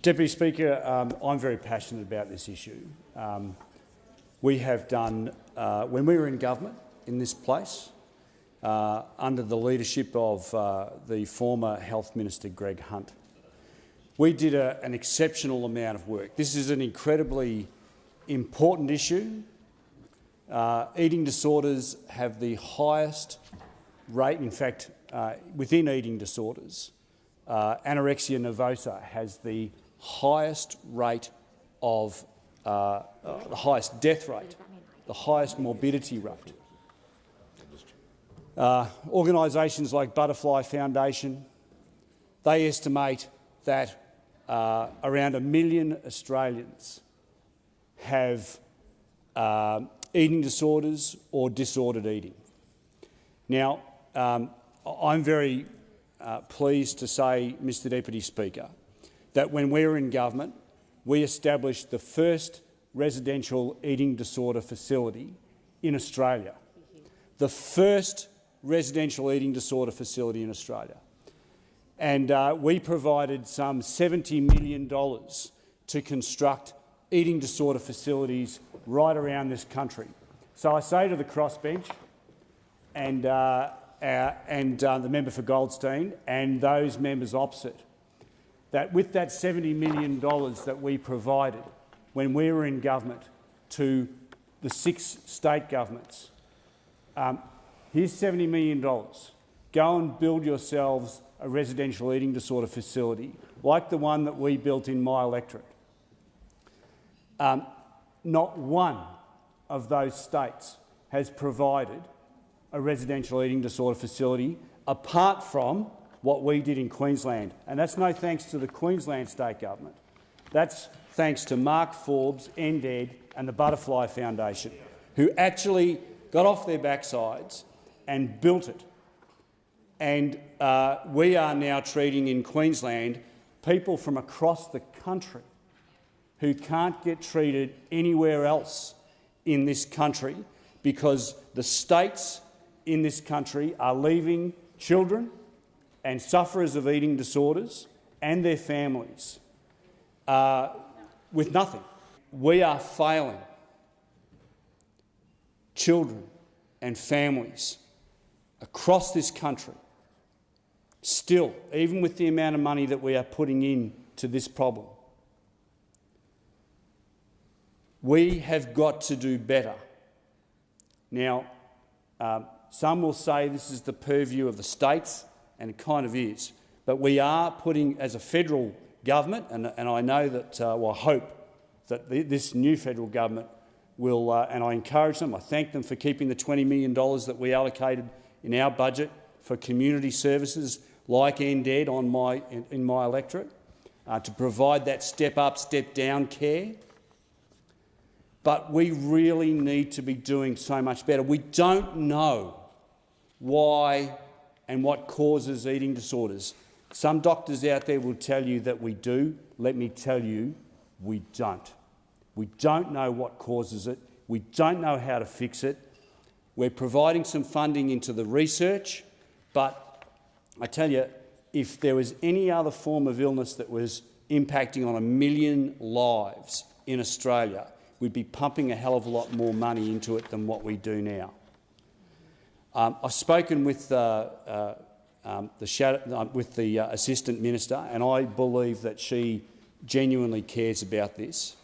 Deputy Speaker, I'm very passionate about this issue. We have done, when we were in government in this place, under the leadership of the former Health Minister Greg Hunt, we did an exceptional amount of work. This is an incredibly important issue. Eating disorders have the highest rate, in fact, within eating disorders, anorexia nervosa has the highest rate of the highest death rate, the highest morbidity rate. Organisations like Butterfly Foundation, they estimate that around 1 million Australians have eating disorders or disordered eating. Now, I'm very pleased to say, Mr Deputy Speaker, that when we were in government, we established the first residential eating disorder facility in Australia. The first residential eating disorder facility in Australia. And we provided some $70 million to construct eating disorder facilities right around this country. So I say to the crossbench and the member for Goldstein and those members opposite that with that $70 million that we provided when we were in government to the 6 state governments, here's $70 million. Go and build yourselves a residential eating disorder facility like the one that we built in my electorate. Not one of those states has provided a residential eating disorder facility apart from what we did in Queensland. And that's no thanks to the Queensland state government. That's thanks to Mark Forbes, NDED and the Butterfly Foundation, who actually got off their backsides and built it. And we are now treating in Queensland people from across the country who can't get treated anywhere else in this country because the states in this country are leaving children and sufferers of eating disorders and their families with nothing. We are failing children and families across this country still, even with the amount of money that we are putting into this problem. We have got to do better. Now, some will say this is the purview of the states, and it kind of is, but we are putting, as a federal government, and I know that, well, I hope that this new federal government will, and I encourage them, I thank them for keeping the $20 million that we allocated in our budget for community services like NDED in my electorate, to provide that step-up, step-down care. But we really need to be doing so much better. We don't know why and what causes eating disorders. Some doctors out there will tell you that we do. Let me tell you, we don't. We don't know what causes it. We don't know how to fix it. We're providing some funding into the research, but I tell you, if there was any other form of illness that was impacting on 1 million lives in Australia, we'd be pumping a hell of a lot more money into it than what we do now. I've spoken with the Assistant Minister, and I believe that she genuinely cares about this.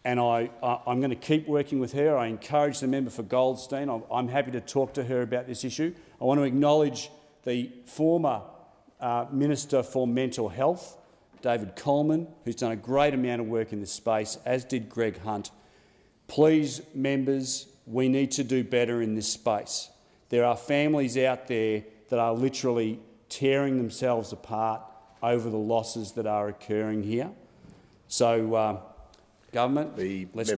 And I'm going to keep working with her. I encourage the member for Goldstein. I'm happy to talk to her about this issue. I want to acknowledge the former Minister for Mental Health, David Coleman, who's done a great amount of work in this space, as did Greg Hunt. Please, members, we need to do better in this space. There are families out there that are literally tearing themselves apart over the losses that are occurring here. So, government, let's